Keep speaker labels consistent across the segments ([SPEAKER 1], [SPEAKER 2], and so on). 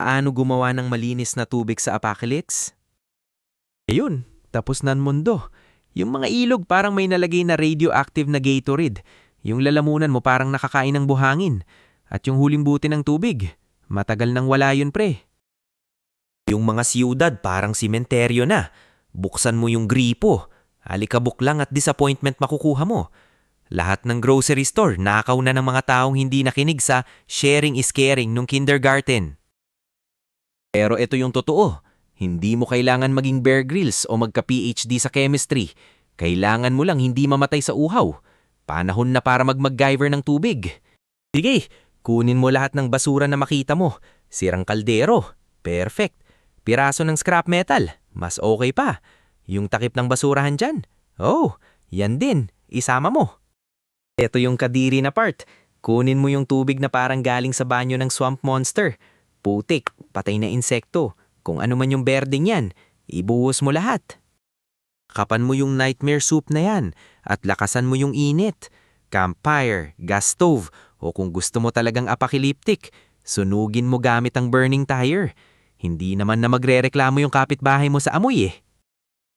[SPEAKER 1] Paano gumawa ng malinis na tubig sa Apocalypse? Ayun, tapos na ang mundo. Yung mga ilog parang may nalagay na radioactive na Gatorade. Yung lalamunan mo parang nakakain ng buhangin. At yung huling buti ng tubig, matagal nang wala yun pre. Yung mga siyudad parang simenteryo na. Buksan mo yung gripo. Alikabok lang at disappointment makukuha mo. Lahat ng grocery store nakaw na ng mga taong hindi nakinig sa sharing is caring nung kindergarten. Pero ito yung totoo. Hindi mo kailangan maging Bear Grylls o magka-PhD sa chemistry. Kailangan mo lang hindi mamatay sa uhaw. Panahon na para mag-MacGyver ng tubig. Sige, kunin mo lahat ng basura na makita mo. Sirang kaldero. Perfect. Piraso ng scrap metal. Mas okay pa. Yung takip ng basurahan dyan. Oh, yan din. Isama mo. Ito yung kadiri na part. Kunin mo yung tubig na parang galing sa banyo ng swamp monster. Putik, patay na insekto. Kung ano man yung berdeng yan, ibuhos mo lahat. Kapan mo yung nightmare soup na yan at lakasan mo yung init. Campfire, gas stove, o kung gusto mo talagang apocalyptic, sunugin mo gamit ang burning tire. Hindi naman na magrereklamo yung kapitbahay mo sa amoy eh.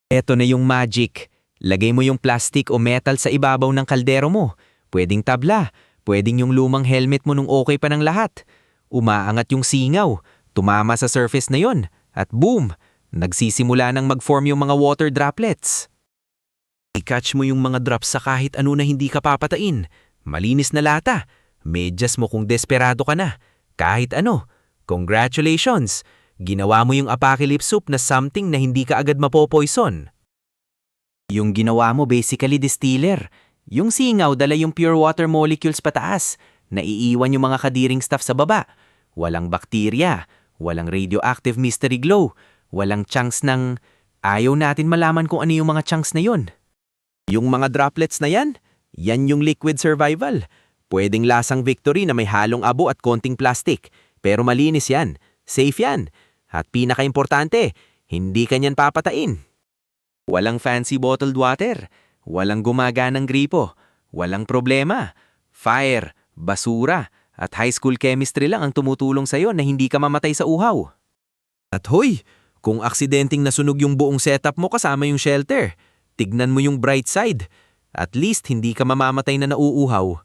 [SPEAKER 1] Eto na yung magic. Lagay mo yung plastic o metal sa ibabaw ng kaldero mo. Pwedeng tabla, pwedeng yung lumang helmet mo nung okay pa ng lahat. Umaangat yung singaw, tumama sa surface na yon, at boom! Nagsisimula nang mag-form yung mga water droplets. I-catch mo yung mga drops sa kahit ano na hindi ka papatain. Malinis na lata. Medyas mo kung desperado ka na. Kahit ano. Congratulations! Ginawa mo yung apocalypse soup na something na hindi ka agad mapopoison. Yung ginawa mo basically distiller. Yung singaw dala yung pure water molecules pataas. Naiiwan yung mga kadiring stuff sa baba. Walang bakterya. Walang radioactive mystery glow. Walang chunks ng... Ayaw natin malaman kung ano yung mga chunks na yun. Yung mga droplets na yan, yan yung liquid survival. Pwedeng lasang victory na may halong abo at konting plastic. Pero malinis yan. Safe yan. At pinaka-importante, hindi kanyan papatain. Walang fancy bottled water. Walang gumaganang gripo. Walang problema. Fire, basura, at high school chemistry lang ang tumutulong sa'yo na hindi ka mamatay sa uhaw. At hoy, kung aksidenteng nasunog yung buong setup mo kasama yung shelter, tignan mo yung bright side. At least hindi ka mamamatay na nauuhaw.